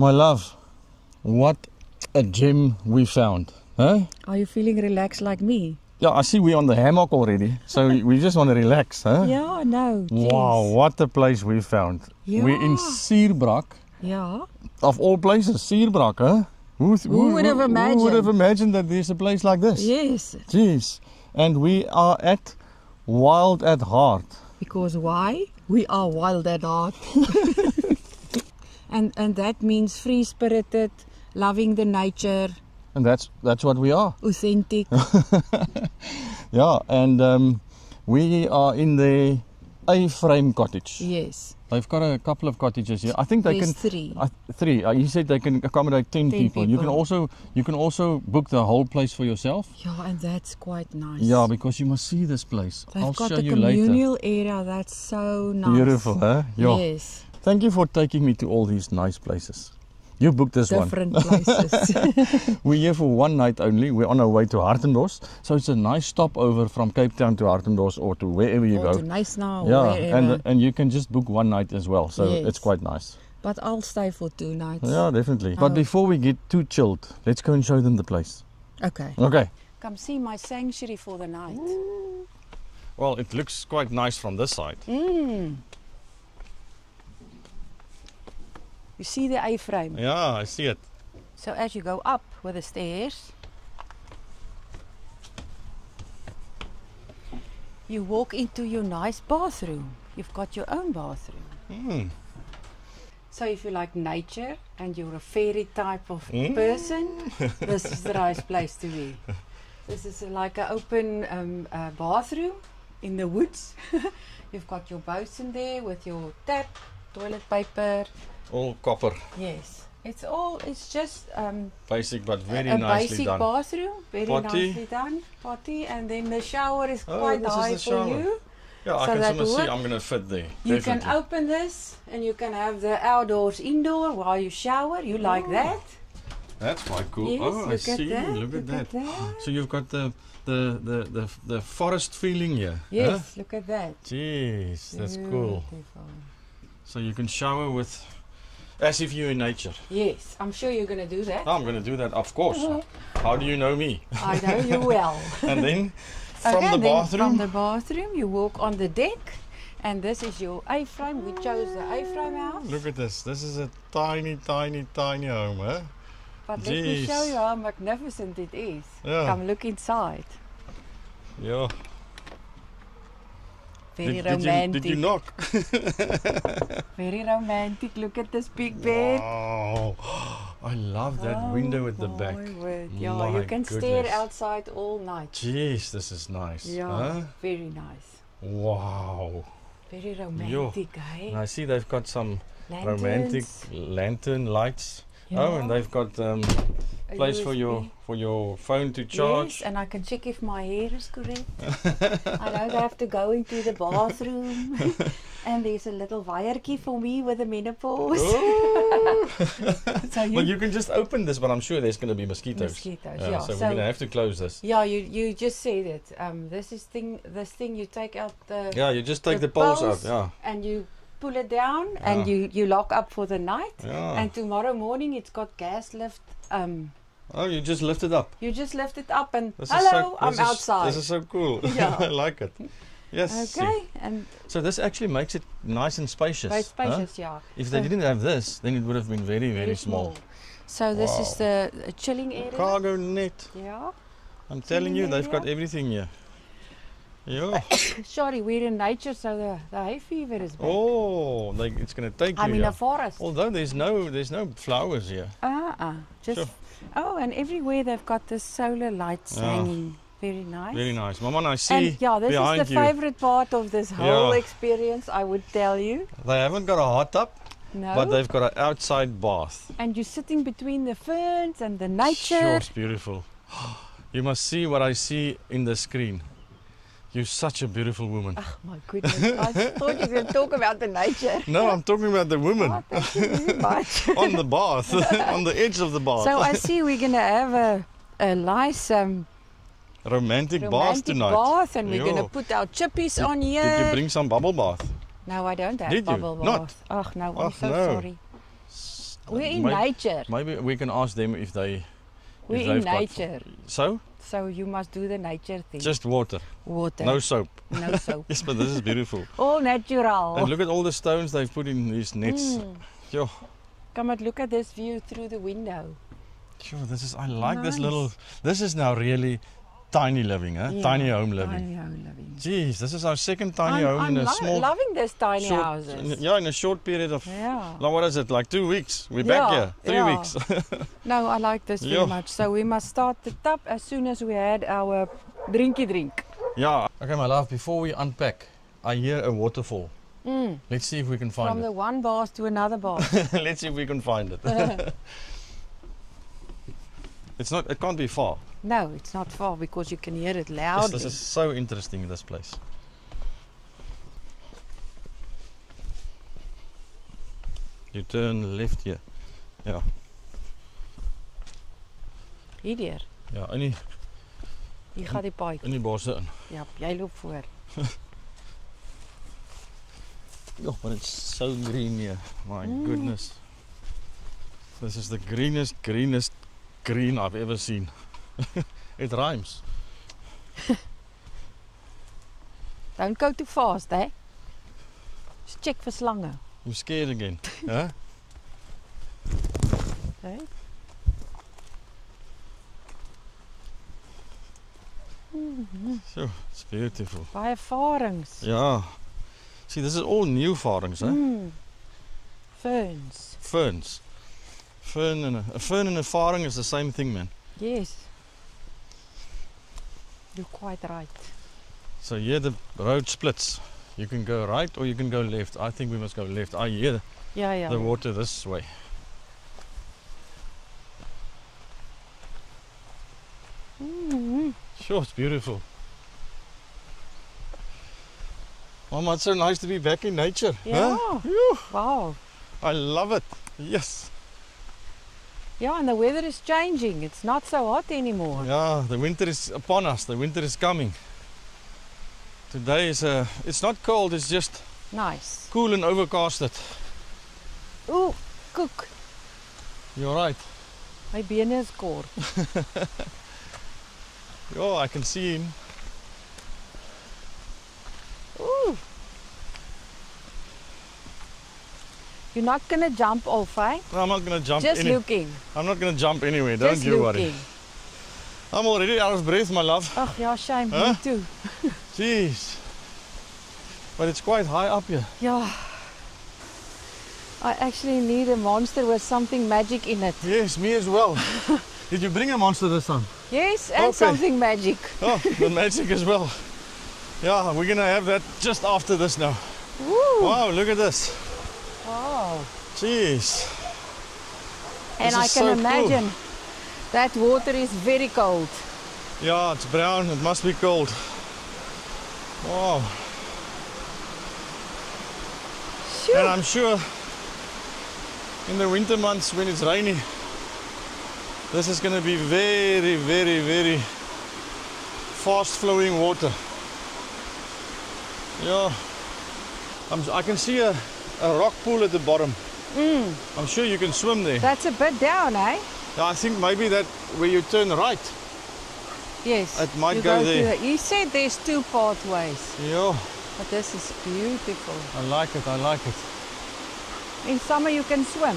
My love, what a gem we found. Huh? Are you feeling relaxed like me? Yeah, I see we're on the hammock already. So we just want to relax, huh? Yeah, no. Wow, Jeez. what a place we found. Yeah. We're in Sierbrak. Yeah. Of all places, Sierbrak, huh? Who would have imagined? Who would have imagined that there's a place like this? Yes. Jeez. And we are at Wild at Heart. Because why? We are wild at heart. and that means free-spirited, loving the nature. And that's what we are. Authentic. Yeah, and we are in the A-frame cottage. Yes. They've got a couple of cottages here. I think they There's can three. Three. He said they can accommodate 10 people. You can people. also book the whole place for yourself. Yeah, and that's quite nice. Yeah, because you must see this place. They've I'll got show the you later. communal area. That's so nice. Beautiful, huh? Yeah. Yes. Thank you for taking me to all these nice places. You booked this Different places. We're here for one night only. We're on our way to Hartendos. So it's a nice stopover from Cape Town to Hartendos or to wherever you Or go. to nice now. Yeah, Wherever. and you can just book one night as well. So Yes. it's quite nice. But I'll stay for 2 nights. Yeah, definitely. But Oh. before we get too chilled, let's go and show them the place. Okay. Okay. Come see my sanctuary for the night. Well, it looks quite nice from this side. You see the A-frame? Yeah, I see it. So as you go up with the stairs, you walk into your nice bathroom. You've got your own bathroom. So if you like nature and you're a fairy type of person, this is the nice place to be. This is like an open bathroom in the woods. You've got your basin there with your tap, toilet paper. All copper. Yes, it's just Basic but very a nicely basic done. bathroom, very Potty. nicely done. Potty, and then the shower is Oh, quite this is high the for shower. you. Yeah, I So can that somehow see work? I'm going to fit there. You Definitely. can open this and you can have the outdoors indoor while you shower. You like that? That's quite cool. Yes, Oh, I look see. at that. Look at that. that. So you've got the forest feeling here. Yes, Huh? look at that. Jeez, that's cool. Beautiful. So you can shower with, as if you're in nature. Yes, I'm sure you're going to do that. I'm going to do that, of course. How do you know me? I know you well. And then from Okay, the then bathroom. From the bathroom, you walk on the deck, and this is your A-frame. We chose the A-frame house. Look at this. This is a tiny, tiny, tiny home, huh? But let me show Jeez. you how magnificent it is. Yeah. Come look inside. Yeah. Very Did romantic. you knock? Very romantic. Look at this big bed. Wow. I love that window at the back. My word. Yeah, My you can stare goodness. outside all night. Jeez, this is nice. Yeah, Huh? very nice. Wow. Very romantic, And eh? I see they've got some Lanterns. romantic lantern lights. Oh, and Yeah. they've got A place for USB. your phone to charge. Yes, and I can check if my hair is correct. I don't have to go into the bathroom. And there's a little wirekie for me with the menopause. Oh. So Well, you can just open this, but I'm sure there's going to be mosquitoes. Mosquitoes, yeah. So, we're So- going to have to close this. Yeah, you just said it. This thing you take out the Yeah, you just take the poles out. Yeah. and you pull it down and you lock up for the night. Yeah. And tomorrow morning it's got gas lift. Oh, you just lift it up. You just lift it up and This hello, I'm this is- outside. This is so cool. Yeah. I like it. Yes. Okay, and So this actually makes it nice and spacious. very huh? spacious, yeah. If they So- didn't have this, then it would have been very, very small. So this is Wow. the chilling area. Cargo net. Yeah. I'm telling you, they've got area. everything here. Yeah. Sorry, we're in nature, so the hay fever is back. Oh, it's going to take you I'm in here. a forest. Although there's no flowers here. Just Sure. oh, and everywhere they've got the solar lights Yeah. hanging. Very nice. Very nice. Mama, and I see And yeah, this is behind the you, favorite part of this whole Yeah. experience, I would tell you. they haven't got a hot tub, No. but they've got an outside bath. And you're sitting between the ferns and the Sure, nature. it's beautiful. You must see what I see in the screen. You're such a beautiful woman. Oh my goodness, I thought you were going to talk about the nature. No, I'm talking about the woman Oh, thank you very much. on the bath, on the edge of the bath. So I see we're going to have a nice romantic bath romantic tonight. bath, and we're going Yo. to put our chippies on Did you here. bring some bubble bath? No, I don't have Did you? bubble Not? bath. Oh no, I'm Oh, so no. sorry. We're in May- nature. Maybe we can ask them if they. We're if in they've got- nature. So So you must do the nature thing. just water, water. no soap. No soap. Yes, but this is beautiful. All natural. And look at all the stones they've put in these nets. Mm. Yo, Come and look at this view through the window. yo, this is. I like this Nice. little. This is now really tiny living, huh? Yeah, Tiny home living. Tiny home living. Jeez, this is our second tiny home I'm in a small. loving this tiny short, houses. Yeah, in a short period of. Yeah. Now what is it? Like 2 weeks? We're back Yeah, here. 3 yeah. weeks. No, I like this very Yeah. much. So we must start the tub as soon as we had our drinky drink. Yeah. Okay, my love. Before we unpack, I hear a waterfall. Mm. Let's see if we can From find the one bath to another bath. it. Let's see if we can find it. It's not. It can't be far. No, it's not far because you can hear it Yes, loudly. this is so interesting. This place. You turn left here. Yeah. Hier. Ja. In Hier gaat die paadjie. die bosse in. Ja, jy loop voor. Oh, but it's so green here. My Mm. goodness. This is the greenest green I've ever seen. It rhymes. Don't go too fast, hè? Just check vir slange. I'm scared again. Huh? Hè? So, it's beautiful. Baie varings. Yeah. See, this is all new farings, huh? Mm. Ferns. Ferns. A fern and a faring is the same thing, man. Yes. You're quite right. So here the road splits. You can go right or you can go left. I think we must go left. I hear Ja, ja. the water this way. Mm. Sure, it's beautiful. Mama, it's so nice to be back in nature. Ja. Huh? Phew, Wow. I love it. Yes. Yeah, and the weather is changing. It's not so hot anymore. Yeah, the winter is upon us. The winter is coming. Today is it's not cold, it's just Nice. cool and overcasted. Ooh, koek. You're right. My bene is kort. Oh, I can see him. Ooh. You're not gonna jump off, eh? No, I'm not gonna jump. Just looking. I'm not gonna jump anywhere. Don't Just you looking. worry. I'm already out of breath, my love. Ach ja, shame. Huh? Me too. Jeez. But it's quite high up here. Yeah. I actually need a monster with something magic in it. Yes, me as well. Did you bring a monster this time? Yes, and Okay. something magic. Oh, the magic as well. Yeah, we're gonna have that just after this now. Woo. Wow, look at this. Wow. Jeez. And This I is can so cool. imagine that water is very cold. Yeah, it's brown. It must be cold. Wow. Phew. And I'm sure in the winter months when it's rainy, this is going to be very, very, very fast flowing water. Yeah. I can see a rock pool at the bottom. Mm, I'm sure you can swim there. that's a bit down, eh? Yeah, I think maybe that where you turn right. Yes. It might you go to there. He said there's two pathways, Yeah, but this is beautiful. I like it. I like it. In summer you can swim.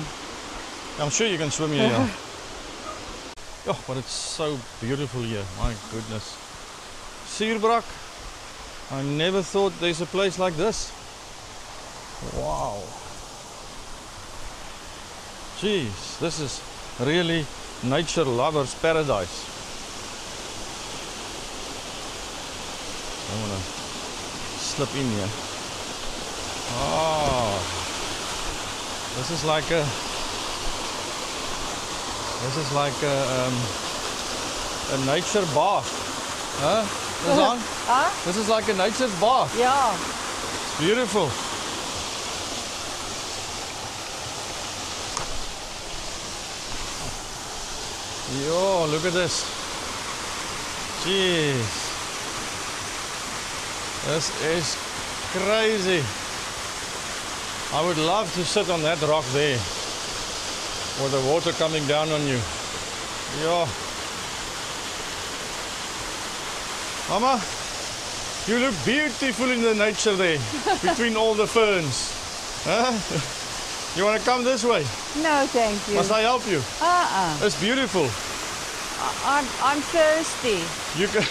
I'm sure you can swim here. Yeah. Oh, but it's so beautiful here. My goodness. Suurbrak. I never thought there's a place like this. Wow. Jeez, this is really nature lover's paradise. I want to slip in here. Oh, this is like a nature bath. Huh? Suzanne? Huh? This is like a nature's bath. Yeah. It's beautiful. Yo, look at this. Jeez. This is crazy. I would love to sit on that rock there. Or the water coming down on you. Yeah. Mama, you look beautiful in the nature there, between all the ferns. Huh? You want to come this way? No, thank you. Must I help you? It's beautiful. I'm thirsty. You can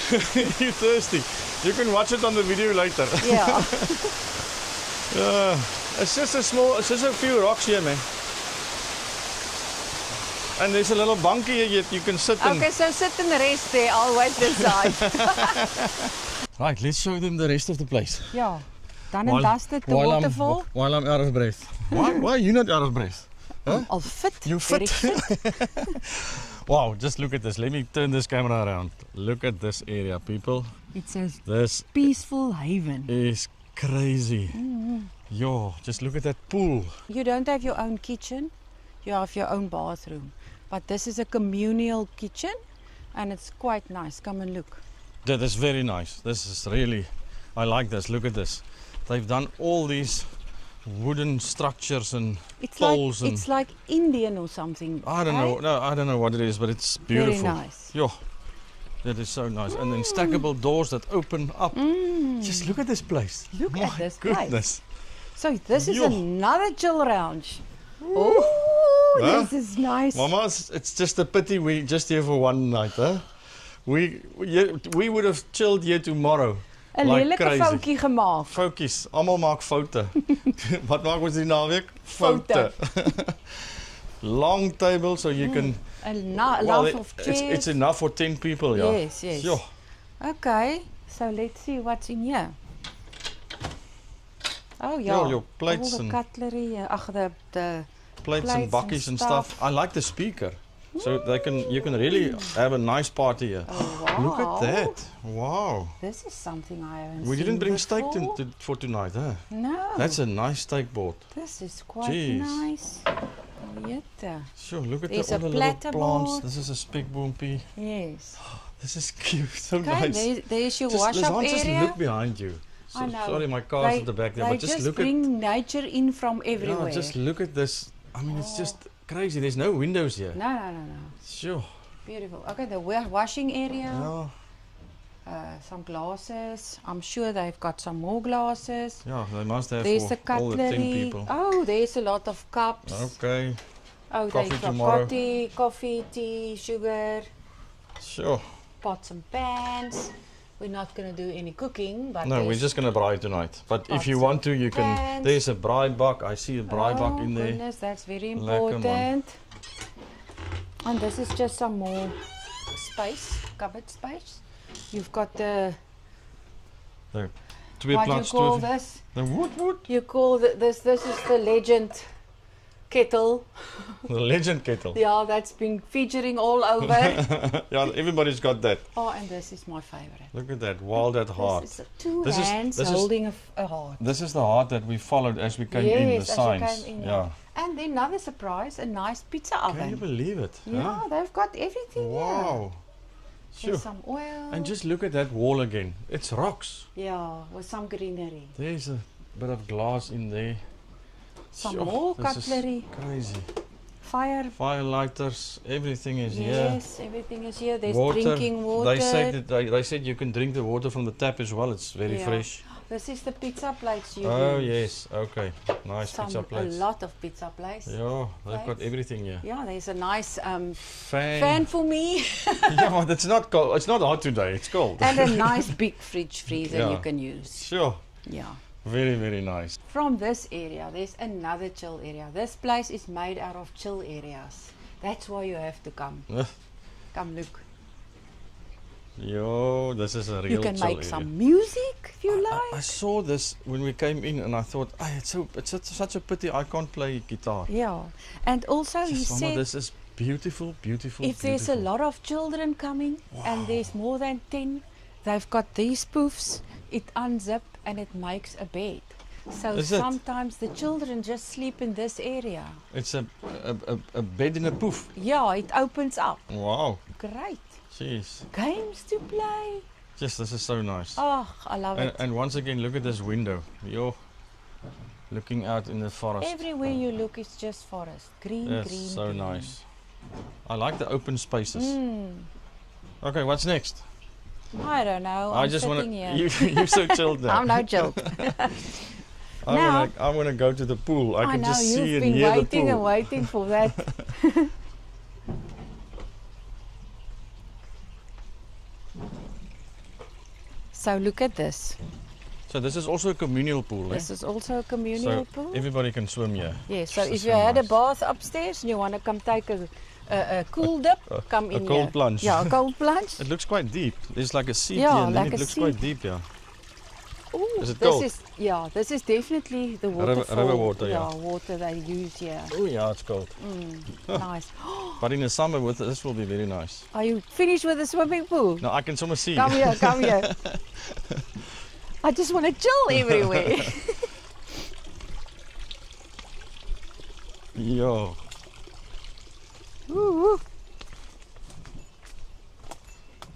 you're thirsty. You can watch it on the video later. Yeah. It's just a few rocks here, man. And there's a little bunkie here you can sit in. Okay, so sit and rest there. I'll wait this side. Right, let's show them the rest of the place. Yeah. Done and dusted, the waterfall. While I'm out of breath. Why are you not out of breath? Huh? I'll fit. You fit. Wow, just look at this. Let me turn this camera around. Look at this area, people. It says this peaceful haven. Is crazy. Yo, just look at that pool. You don't have your own kitchen. You have your own bathroom. But this is a communal kitchen and it's quite nice. Come and look. That is very nice. This is really, I like this. Look at this. They've done all these wooden structures and poles. It's like Indian or something. I don't know. No, I don't know what it is, but it's beautiful. Very nice. Yo, that is so nice. And then stackable doors that open up. Just look at this place. Look at this goodness. Place. So this is another chill lounge. This is nice. Mama, it's just a pity we just here for one night, huh? We would have chilled here tomorrow. 'n lelike foutjie gemaak. Foutjies, almal maak foute. Wat maak ons die naweek? Foute. Long table so you can it's enough for 10 people, yeah. Yes. Yo. Okay, so let's see what's in here. Oh yeah. Your plates all the cutlery, the plates and buckets and stuff. I like the speaker. So you can really have a nice party here. Oh, wow. Look at that. Wow. This is something I haven't We seen didn't bring before. steak for tonight, huh? No. That's a nice steak board. This is quite nice. Sure, look at There's all the little plants. board. This is a spikboompie. Yes. This is cute. So okay, nice. There's your wash-up area. Just look behind you. So, I know. Sorry, my car's at the back there, but just look at. They just bring nature in from everywhere. Yeah, just look at this. I mean, it's just crazy. There's no windows here. No. Sure. Beautiful. Okay, the washing area. Yeah. Some glasses. I'm sure they've got some more glasses. Yeah, they must have there's for the cutlery. All the 10 people. Oh, there's a lot of cups. Okay. Oh, they've got coffee, tea, sugar. Sure. Pots and pans. We're not going to do any cooking, but no, we're just going to braai tonight. But if you want to, you can. There's a braai buck. I see a braai buck in there. Goodness, that's very important. And this is just some more space, cupboard space. You've got the. What do you call this? The wood. You call this. This is the legend kettle. The legend kettle. Yeah, that's been featuring all over. Yeah, everybody's got that. Oh, and this is my favorite. Look at that, wild at heart. This is two hands holding a heart. This is the heart that we followed as we came in, the signs. Yeah. And then another surprise, a nice pizza oven. Can you believe it? Yeah, they've got everything Wow. Sure. There's some oil. And just look at that wall again. It's rocks. Yeah, with some greenery. There's a bit of glass in there. Some more cutlery. Crazy. Fire lighters, everything is here. Yes, everything is here. There's drinking water. They said you can drink the water from the tap as well. It's very fresh. This is the pizza plates you yes, okay. Nice pizza plates. A lot of pizza plates. Yeah, they've got everything here. Yeah, there's a nice fan for me. Yeah, but it's not cold. It's not hot today. It's cold. And a nice big freezer you can use. Sure. Yeah. Very, very nice. From this area, there's another chill area. This place is made out of chill areas. That's why you have to come. Come look. Yo, this is a real chill area. You can make some music if you like. I saw this when we came in and I thought, it's such a pity I can't play guitar. Yeah, and also he said this is beautiful. If there's a lot of children coming and there's more than 10, they've got these poofs. It unzips and it makes a bed. So sometimes the children just sleep in this area. It's a bed in a poof. Yeah, it opens up. Wow. Great. Jeez. Games to play. Yes, this is so nice. Oh, I love it. And once again, look at this window. Yo, looking out in the forest. Everywhere you look is just forest. Green, Yes, green, so green. nice. I like the open spaces. Mm. Okay, what's next? I don't know. I I'm just want to. sitting here. You're so chilled now. I'm no joke. I want to go to the pool. I can know, just see you've and been hear the waiting and pool. waiting for that. So look at this. So this is also a communal pool, eh? This is also a communal So pool. everybody can swim here. Yes, so This if is you so had a nice. bath upstairs and you want to come take a cool dip, come A in cold here. plunge. Yeah, a cold plunge. It looks quite deep. There's like a seat Yeah, here and like then it a looks seat. quite deep, yeah. Ooh, Is it this cold? is this is definitely the River- waterfall. river water, yeah. Water they use here. Oh yeah, it's cold. Nice. But in the summer with this will be very nice. Are you finished with the swimming pool? Now I can somewhere see. Come here, come here. I just want to chill everywhere. Yo. Woo, woo.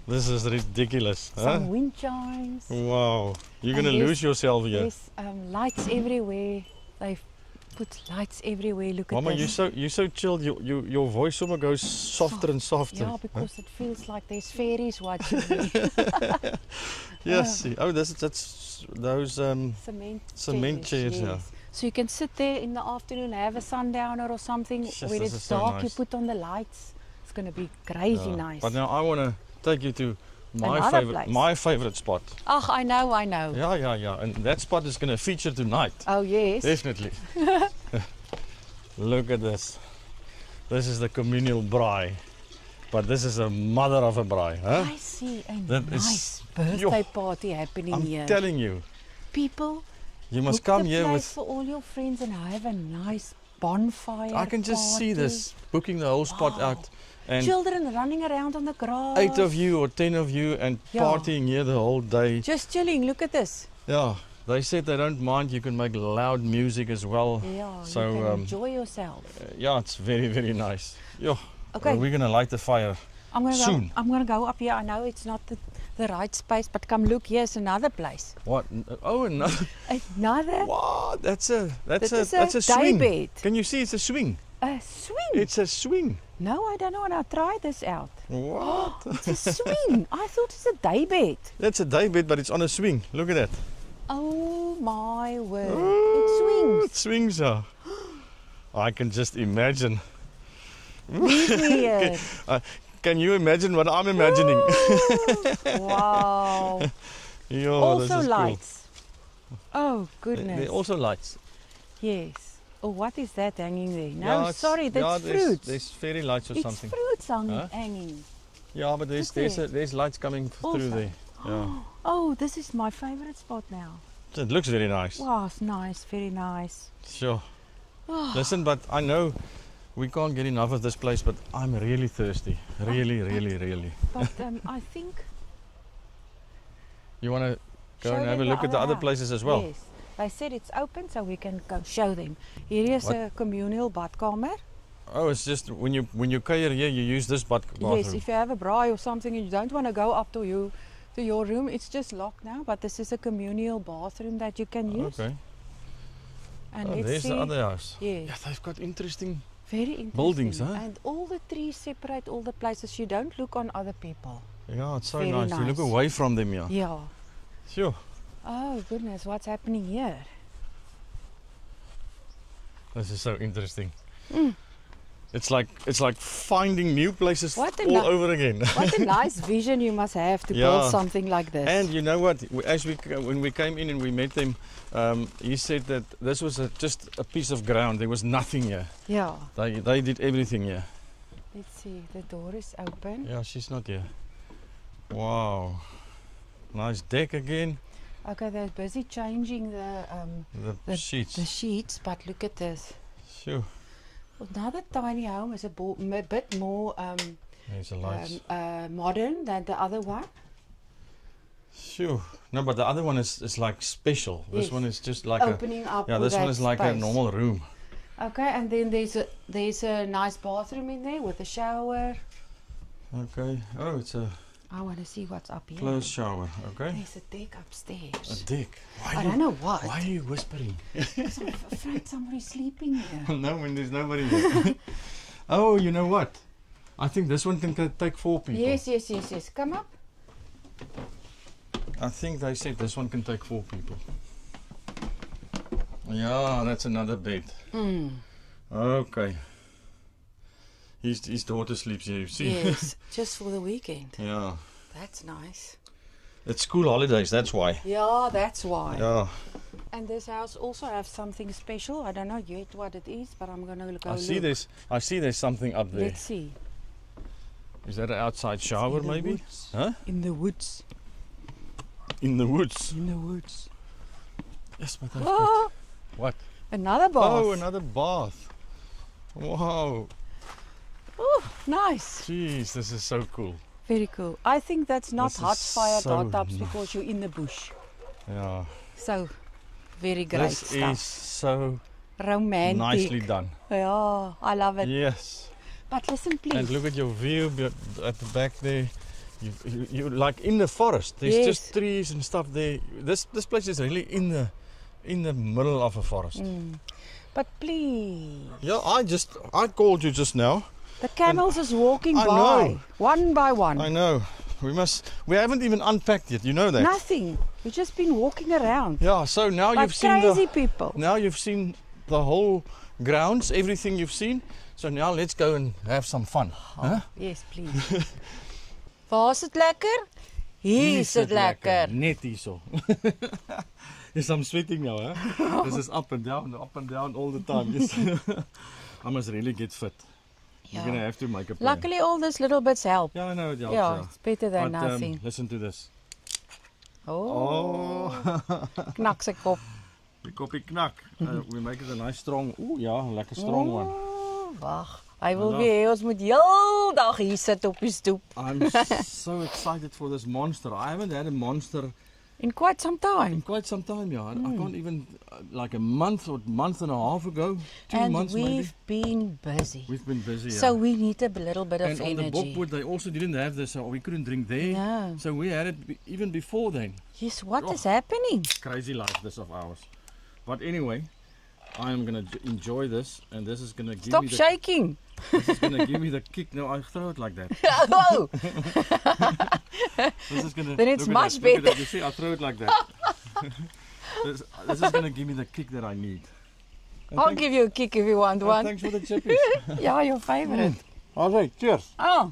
This is ridiculous. Huh? Some wind chimes. Wow. You're And gonna there's- lose yourself here. There's lights everywhere. They've put lights everywhere. Look Mama, at this. you're so chilled. Your voice somewhere goes softer and softer. Yeah, because it feels like there's fairies watching me. Yes. See. Oh, that's those Cement chairs, yeah. So you can sit there in the afternoon, have a sundowner or something. Yes, when this it's is so dark, you nice. put on the lights. It's going to be crazy Yeah. nice. But now I want to take you to Another place. my favorite spot. Oh, I know, I know. Yeah. And that spot is going to feature tonight. Oh, yes. Definitely. Look at this. This is the communal braai. But this is a mother of a braai, huh? I see a That is- nice birthday party happening I'm here. telling you, People, you must book come the here place with. for all your friends and have a nice bonfire. I can just see party. this, booking the whole spot Wow. out. And Children running around on the grass. 8 of you or 10 of you and Yeah. partying here the whole day. Just chilling. Look at this. Yeah, they said they don't mind. You can make loud music as well. Yeah, So, you can um, enjoy yourself. Yeah, it's very, very nice. Yeah. Okay. We're going to light the fire. I'm gonna soon. go. I'm gonna go up here. I know it's not the right space, but come look. Here's another place. What? Oh, another. Another. What? That's a Day swing. bed. Can you see it's a swing? A swing. It's a swing. No, I don't know. And I'll try this out. What? It's a swing. I thought it's a day bed. That's a day bed, but it's on a swing. Look at that. Oh my word! Oh, It swings. It swings, yeah. I can just imagine. Leave me here. Can you imagine what I'm imagining? Wow. Yo, this Also is lights. Oh cool. goodness. There are also lights. Yes. Oh, what is that hanging there? No, Yeah, it's- sorry, yeah, that's there's- fruits. There's fairy lights or It's something. fruits Huh? hanging. Yeah, but Is there? there's lights coming through Also. there. Yeah. Oh, this is my favorite spot now. So it looks very nice. Wow, it's nice, very nice. Sure. Listen, but I know we can't get enough of this place, but I'm really thirsty. Really, really, really. But I think You want to go show and have them a look at the other house. places as well? Yes. They said it's open, so we can go show them. Here is What? a communal badkamer. Oh, it's just when you cater here, you use this bathroom. Yes, if you have a braai or something and you don't want to go up to your room, it's just locked now. But this is a communal bathroom that you can use. Okay. And Oh, let's there's see. the other house. Yes. Yeah, they've got interesting. Very interesting. buildings, huh? And all the trees separate all the places. You don't look on other people. Yeah, it's so Very nice. You look nice. away from them, yeah. Yeah. Sure. Oh goodness, what's happening here? This is so interesting. Mm. It's like finding new places What a all ni- over again. What a nice vision you must have to Yeah. build something like this. And you know what? When we came in and we met them, he said that this was just a piece of ground. There was nothing here. yeah. They did everything here. Let's see. The door is open. Yeah, she's not here. Wow. Nice deck again. Okay, they're busy changing The sheets. the sheets, but look at this. Sure. Another tiny home is a bit more There's the lights. modern than the other one. Sure. No, but the other one is like special. This Yes. one is just like Opening up. yeah. with This one that is like a space. normal room. Okay, and then there's a nice bathroom in there with a shower. Okay. Oh, it's a I want to see what's up here. Closed shower, okay? There's a deck upstairs. A deck. I don't know what. Why are you whispering? Because I'm afraid somebody's sleeping here. No, when there's nobody here. Oh, you know what? I think this one can take 4 people. Yes. Come up. I think they said this one can take 4 people. Yeah, that's another bed. Okay. His daughter sleeps here, you see? Yes, just for the weekend. Yeah. That's nice. It's school holidays, that's why. Yeah, that's why. Yeah. And this house also has something special. I don't know yet what it is, but I'm gonna go look. I see there's something up there. Let's see. Is that an outside shower in the maybe? woods. Huh? In the woods. In the woods. In the woods. Yes, but that's Oh, what? another bath. Oh, another bath. Wow. Oh, nice. Jeez, this is so cool. Very cool. I think that's not This hot is fire so hot tubs nice. because you're in the bush. Yeah. So, very great This stuff. is so Romantic. nicely done. Yeah, I love it. Yes. But listen, please. And look at your view at the back there. You're like in the forest. There's Yes. just trees and stuff there. This place is really in the middle of a forest. But please. Yeah, I called you just now. The camels is walking I by. know. One by one. I know. We haven't even unpacked yet. You know that. Nothing. We've just been walking around. Yeah. So now Like you've seen crazy people. Now you've seen the whole grounds, everything you've seen. So now let's go and have some fun. Huh? Yes, please. Waar is het lekker? Hier is het lekker. Net hierso. Yes, I'm sweating now, huh? This is up and down all the time. Yes. I must really get fit. You're gonna have to make a plan. Luckily, all these little bits help. Yeah, I know it helps. Yeah, it's better than But nothing. listen to this. Oh, knak sy kop. Die koppie knak. We make it a nice strong. Ooh, ja, lekker strong one. Oh, wag. Hy wil Ja. weer hê ons moet heel dag hier sit op die stoep. I'm so excited for this monster. I haven't had a monster In quite some time. in quite some time, yeah. I can't even, like a month or month and a half ago, 2 And months maybe. we've been busy. We've been busy, So yeah. we need a little bit of And on the energy. Bokwood, they also didn't have this, so we couldn't drink there. No. So we had it even before then. Yes, what Oh. is happening? Crazy life, this of ours. But anyway, I am going to enjoy this, and this is going to give Stop me the shaking. this is going to give me the kick. No, I throw it like that. Oh, This is going to. Then it's much better. You see, I throw it like that. this is going to give me the kick that I need. And I'll thank- give you a kick if you want and one. Thanks for the chippies. Yeah, your favorite. All right, cheers. Oh,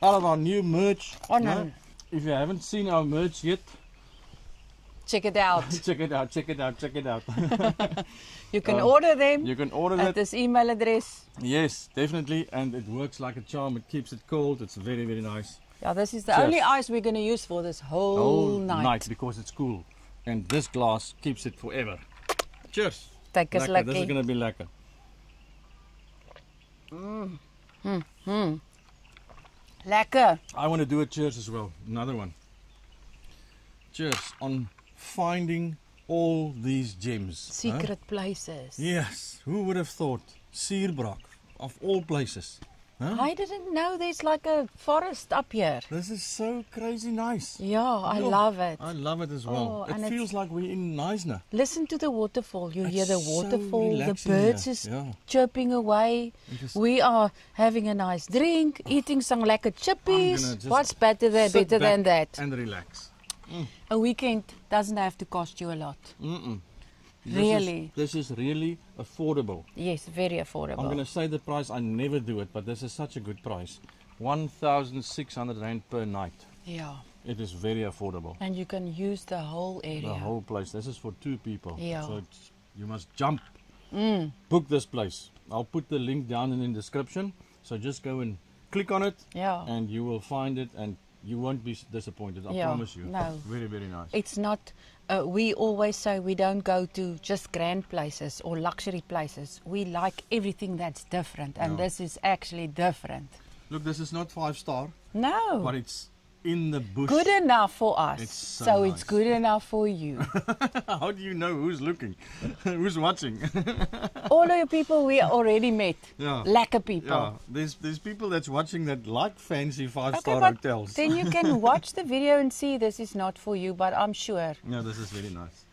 All of our new merch. Oh, no. If you haven't seen our merch yet, check it out. check it out, check it out, check it out. You can order them You can order at that. this email address. Yes, definitely. And it works like a charm. It keeps it cold. It's very, very nice. Yeah, this is the Cheers. only ice we're going to use for this whole night. because it's cool. And this glass keeps it forever. Cheers. Take us Lekker. This is lucky. going to be lekker. Lekker. I want to do a cheers as well. Another one. Cheers on finding all these gems. huh? Secret places. Yes. Who would have thought? Sierbrak, of all places. Huh? I didn't know there's like a forest up here. This is so crazy nice. Yeah, I Yeah. love it. I love it as well. Oh, it and it's- feels like we're in Neisner. Listen to the waterfall. You hear the It's so waterfall, the relaxing birds here. is Yeah. chirping away. It is- We are having a nice drink, eating some lekker I'm chippies. gonna just What's better than sit than back that? And relax. A weekend doesn't have to cost you a lot. Mm-mm. Really? This is really affordable. Yes, very affordable. I'm going to say the price. I never do it, but this is such a good price. 1,600 Rand per night. Yeah, It is very affordable. and you can use the whole area. The whole place. This is for 2 people. Yeah. So you must jump. Book this place. I'll put the link down in the description. So just go and click on it Yeah. and you will find it and you won't be disappointed. I Yeah, promise you. no. Very, very nice. It's not, we always say we don't go to just grand places or luxury places. We like everything that's different, and Yeah. this is actually different. Look, this is not 5-star, No. but it's in the bush. Good enough for us. It's so so nice. it's good enough for you. How do you know who's looking? Who's watching? All of the people we already met. Yeah. Lekker people. Yeah, there's people that's watching that like fancy Okay, five-star but hotels. then you can watch the video and see this is not for you, but I'm sure. Yeah, this is very nice.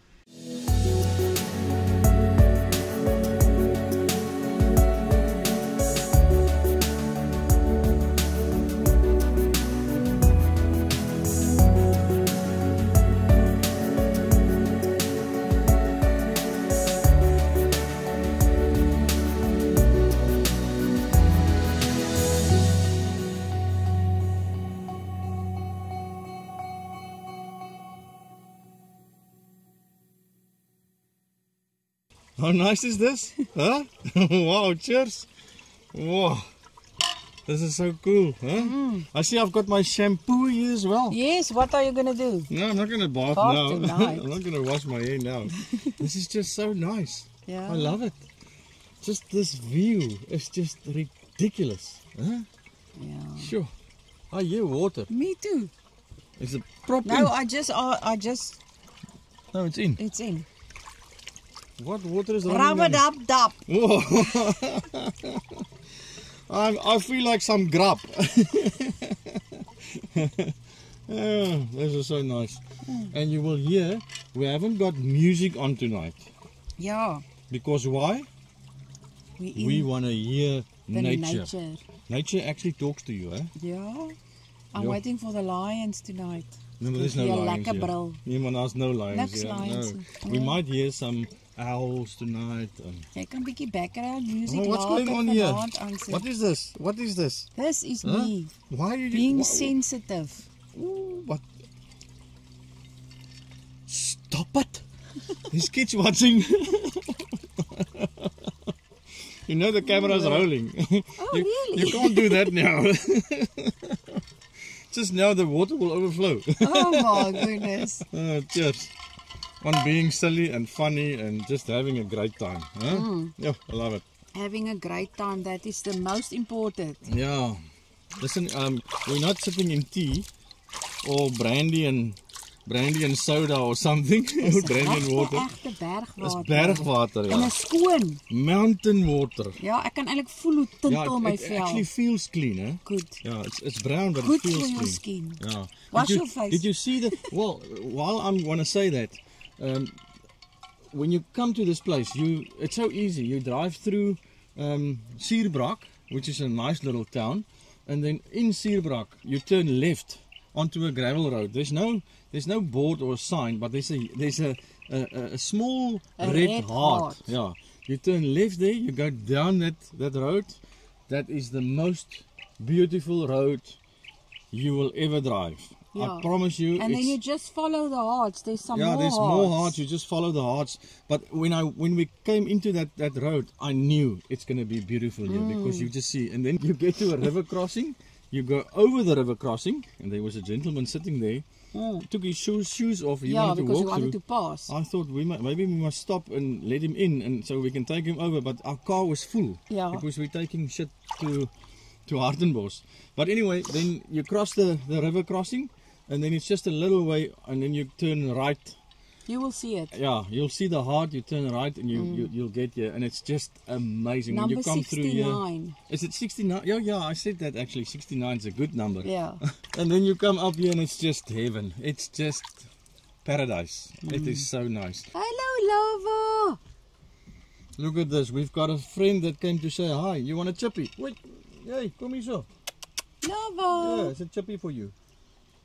How nice is this? Huh? Wow, cheers. Wow. This is so cool. Huh? I see I've got my shampoo here as well. Yes, what are you going to do? No, I'm not going to bath Bath now. tonight. I'm not going to wash my hair now. This is just so nice. Yeah. I love it. Just this view is just ridiculous. Huh? Yeah. Sure. I hear water. Me too. Is it proper? No, I just, No, it's in. it's in. What water is running? Rub-a-dub-dub. Whoa. I feel like some grub. Oh, this is so nice. And you will hear, we haven't got music on tonight. Yeah. Because why? We want to hear the nature. Nature actually talks to you, eh? Yeah. I'm Yeah. waiting for the lions tonight. No, but there's no Give me a lions lekker here. bril. Nee, man, there's no lions Niks here. lions. No. We might hear some owls tonight. Jy kan 'n bietjie background music Oh, what's going later on here? vanaand aansit. What is this? What is this? This is Huh? me Why are you being why- sensitive. Ooh, what? Stop it! These kids watching. You know the camera's rolling. Oh, really? You can't do that now. Just now the water will overflow. Oh my goodness. Cheers. On being silly and funny and just having a great time. Huh? Yeah, I love it. Having a great time, that is the most important. Yeah. Listen, we're not sitting in tea or brandy and soda or something. Brandy and water. Egte It's bergwater. bergwater, En ja. 'n skoon. Mountain water. Ja, ek kan eintlik voel hoe tintel my it vel. actually feels clean, eh? Good. Yeah, it's brown, but Good it feels for your clean. skin. Yeah. Wash Did you- your face. Did you see the? Well, while I'm want to say that, when you come to this place, it's so easy. You drive through Suurbrak, which is a nice little town, and then in Suurbrak you turn left onto a gravel road. There's no board or sign, but there's a small red heart. Yeah. You turn left there. You go down that road. That is the most beautiful road you will ever drive. Yeah. I promise you. And then it's- you just follow the hearts. There's some yeah, more there's hearts. more hearts. You just follow the hearts. But when we came into that road, I knew it's going to be beautiful here because you just see. And then you get to a river crossing. You go over the river crossing, and there was a gentleman sitting there. Took his shoes off. He Yeah, wanted to because walk you wanted through. to pass. I thought maybe we must stop and let him in, and so we can take him over. But our car was full Yeah. because we're taking shit to Hartenbos. But anyway, then you cross the river crossing, and then it's just a little way, and then you turn right. You will see it. Yeah, you'll see the heart. You turn right, and you'll get here, and it's just amazing. Number when you come through here. 69. Is it 69? Yeah, I said that actually. 69 is a good number. Yeah. And then you come up here, and it's just heaven. It's just paradise. It is so nice. Hello, Lava. Look at this. We've got a friend that came to say hi. You want a chippy? Wait. Hey, come here, so. Lava. Yeah, it's a chippy for you.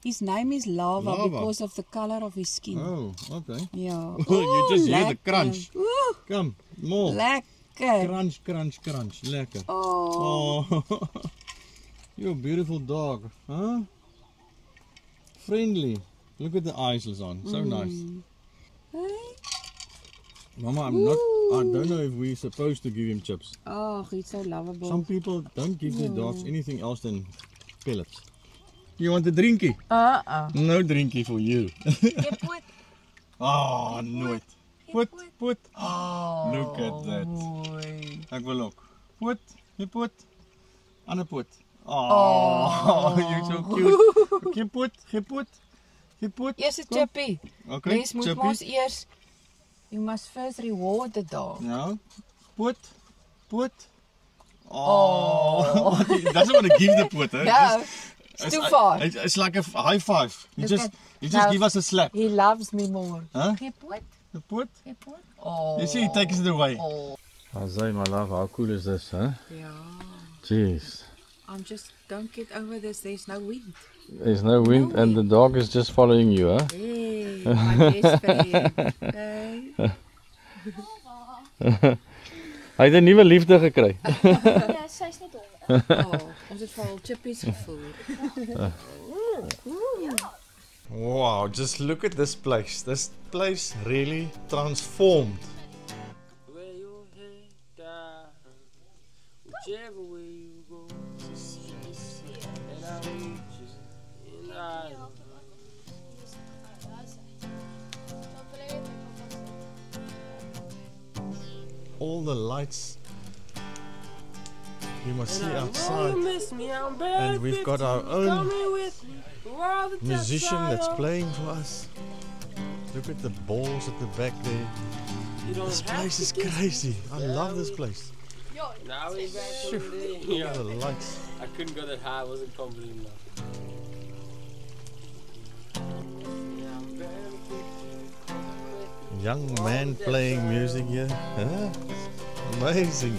His name is Lava, Lava. because of the color of his skin. Oh, okay. Yeah. You just hear the lekker. crunch. Ooh, Come, more. lekker. Crunch, crunch, crunch. Lekker. Oh. Oh, you're a beautiful dog, huh? Friendly. Look at the eyes, Lizanne. So nice. Hey. Mama, I don't know if we're supposed to give him chips. Oh, he's so lovable. Some people don't give their dogs anything else than pellets. You want a drinkie? No drinkie for you. Put. Oh, nooit. Put. Oh. Look at that. Mooi. Ek wil ook. Put. Jy put. Ander put. Oh, you're so cute. Geen poot. Eers 'n chippy. Okay, Mens moet mos eers. You must first reward the dog. No. Poot. Oh. He doesn't want to give the poot, eh? No, it's too far. It's like a high five. You just now, give us a slap. He loves me more. Huh? Geen poot. The poot? Geen poot. Oh. You see, he takes it away. Oh. Azay, my love, how cool is this, huh? Yeah. Jeez. Don't get over this. There's no wind. There's no wind and the dog is just following you, huh? Hey, my best friend. Hey. Hy het 'n nuwe liefde gekry. Ja, sy's net honger. Oh, ons het vir al chippies gevoer. Wow, just look at this place. This place really transformed. Where your head down, whichever way you go, and I meet you in Ireland. All the lights you must see You outside. miss me, I'm And we've got our own coming with me. All the musician tests I that's owe. playing for us. Look at the balls at the back there. You don't This have place to is kiss crazy. I love this place. Now we back Phew. from the Look at the lights. I couldn't go that high, I wasn't confident enough. Yeah, I'm very quick. Young man playing music here. Huh? Amazing.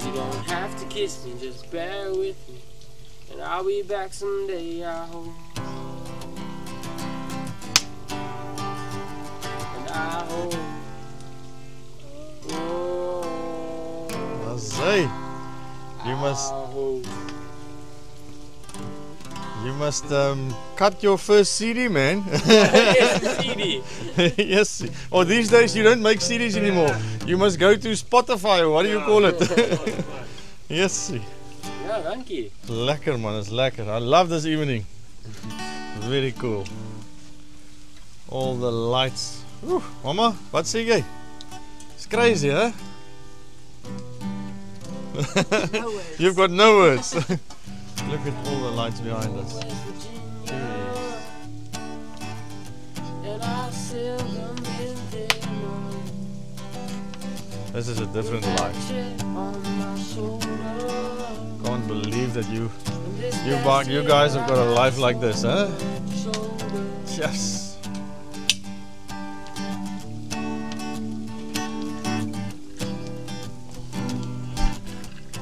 You don't have to kiss me, just bear with me. And I'll be back someday, I hope. And I hope. Oh, Azay. You I hope. must cut your first CD, man. Yes, the CD. Yes. Or these days you don't make CDs anymore. You must go to Spotify or what do you call it? Yes. Ja, dankie. Lekker man, it's lekker. I love this evening. Very cool. All the lights. Oeh, mama, wat sê jy? It's crazy, huh? No words. You've got no words. Look at all the lights behind us. West Virginia. And I seldom been there, no. This is a different life. On my shoulder. Can't believe that you And this guys have got a life like this, huh? shoulder. Yes.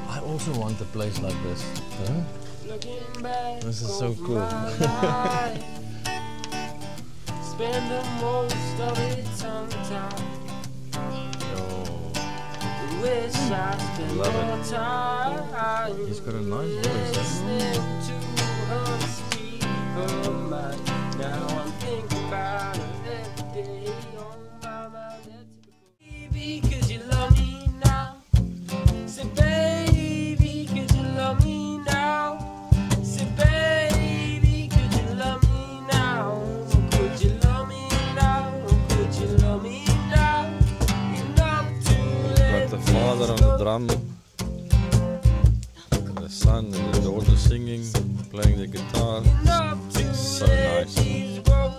I also want a place like this. Huh? Looking back This is so over cool. my life. Spend the most of it tongue-tied. Oh, Wish I spent Love it. more time. he's got a nice voice, huh? Listening to her speak her mind. Now I'm thinking about her every day on my mind. Baby, could you love me now? Say, baby, could you love me now? Say, baby, could you love me now? Could you love me now? Could you love me now? Enough to Got the father on the drum, and the son and the daughter singing, playing the guitar. enough to So let nice. these grow.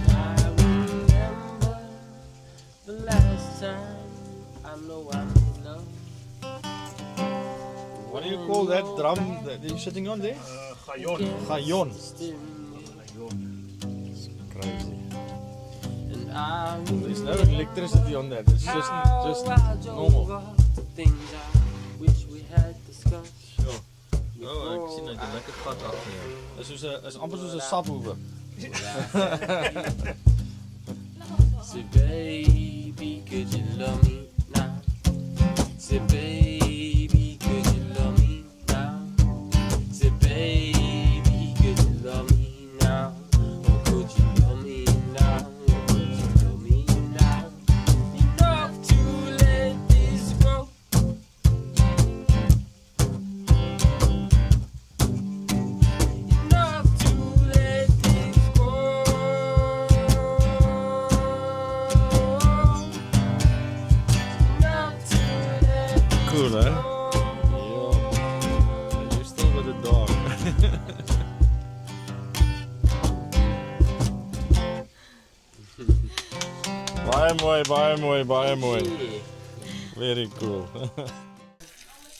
I remember the last time I know I made love. What do you call that drum that you're sitting on there? Gayon. Crazy. And I There's no electricity on that. It's just normal. Things I wish we had discussed. Sure. Oh, ek sien hy het 'n lekker gat agter jou. Is amper soos 'n subwoofer. Say, baby, could you love me now? Say, baby, could you love me now? Say, baby, could you love me now? Or could you love me now? Or could you love me now? Enough to let this grow. Enough to let this grow. eh? Yeah. You still with the dog. Baie mooi. Very cool.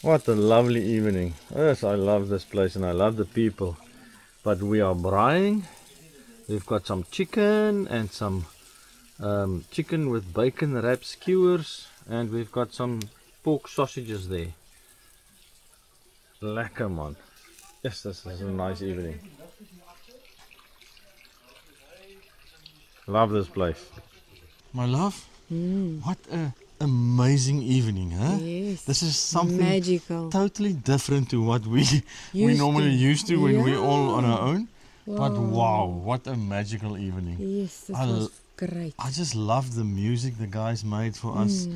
What a lovely evening. Yes, I love this place and I love the people. But we are braaiing. We've got some chicken and some chicken with bacon wrapped skewers, and we've got some pork sausages there. Lekker man. Yes, this is a nice evening. Love this place. My love, what a amazing evening, huh? Yes. This is something magical. totally different to what we normally used to when we're all on our own. But wow, what a magical evening. Yes, this was great. I just love the music the guys made for us,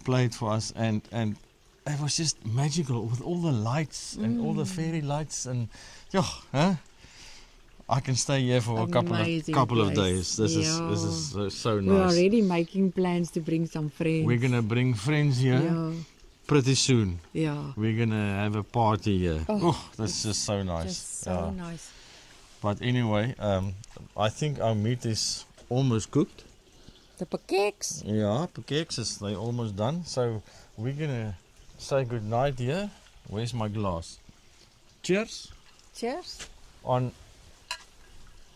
played for us, and it was just magical with all the lights and all the fairy lights, and I can stay here for a couple of days. This is so nice. We're already making plans to bring some friends. We're gonna bring friends here pretty soon. Yeah. We're gonna have a party here. Oh, that's just so nice. Just so nice. But anyway, I think our meat is almost cooked. The pancakes. Yeah, pancakes they're almost done. So we're gonna say good night here. Where's my glass? Cheers. Cheers. On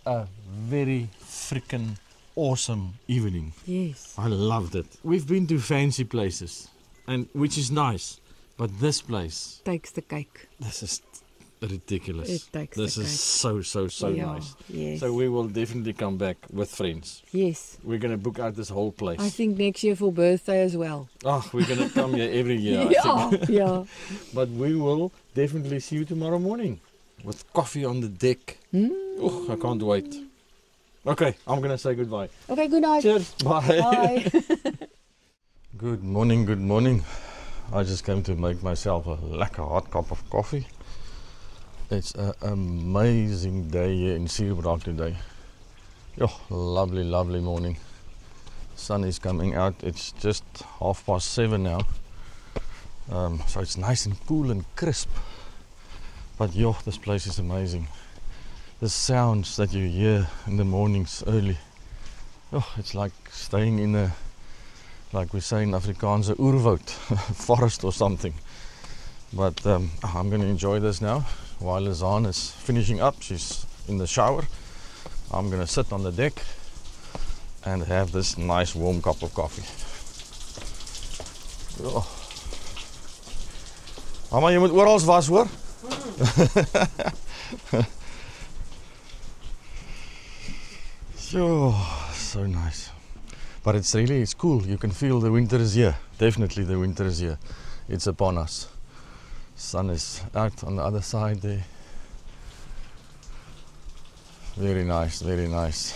a very freaking awesome evening. Yes. I loved it. We've been to fancy places, and which is nice, but this place Takes the cake. this is ridiculous. It takes This the is cake. so nice. Yes. So we will definitely come back with friends. Yes. We're gonna book out this whole place. I think next year for birthday as well. Oh, we're gonna come here every year. I think. Yeah. But we will definitely see you tomorrow morning with coffee on the deck. Oh, I can't wait. Okay, I'm gonna say goodbye. Okay, good night. Cheers. Bye. Bye. Good morning, good morning. I just came to make myself a lekker hot cup of coffee. It's an amazing day here in Suurberak today. Lovely, lovely morning. Sun is coming out. It's just 7:30 now. So it's nice and cool and crisp. But this place is amazing. The sounds that you hear in the mornings early. It's like staying in a, like we say in Afrikaans, a oerwoud, forest or something. But I'm going to enjoy this now. While Lizanne is finishing up, she's in the shower. I'm going to sit on the deck and have this nice warm cup of coffee. Mama, jy moet oral was hoor. So nice. But it's cool. You can feel the winter is here. Definitely the winter is here. It's upon us. Sun is out on the other side there. Very nice, very nice.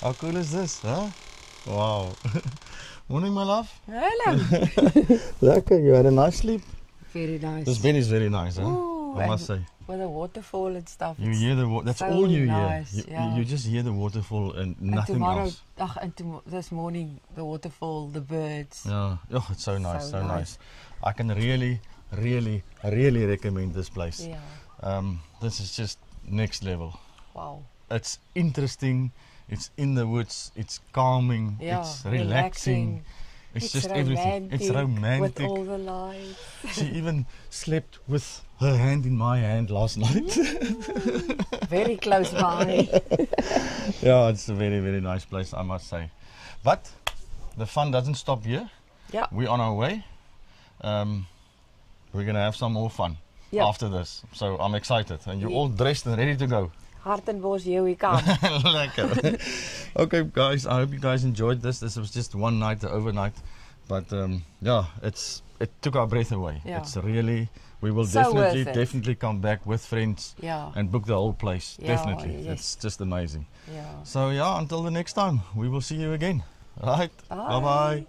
How cool is this, huh? Wow. Morning, my love. Hello. Lekker, you had a nice sleep. Very nice. This bed is very nice, huh? Ooh, I must say. With the waterfall and stuff. You hear the water. That's so all you nice, hear. You just hear the waterfall and nothing else. This morning, the waterfall, the birds. Yeah. It's so nice, So so nice. nice. I can really, really, really recommend this place. Yeah. This is just next level. Wow. It's interesting. It's in the woods. It's calming. Yeah, it's relaxing. It's just everything. It's romantic. With all the lights. She even slept with her hand in my hand last night. Very close by. Yeah, it's a very, very nice place, I must say. But the fun doesn't stop here. Yeah. We're on our way. We're going to have some more fun after this. So I'm excited. And you're all dressed and ready to go. Hartenbos, here we come. Lekker. Okay, guys, I hope you guys enjoyed this. This was just one night, the overnight. But it took our breath away. Yeah. It's really, we will So definitely come back with friends and book the whole place. Yeah, Definitely. yes. It's just amazing. Yeah. So until the next time, we will see you again. Right? Bye-bye.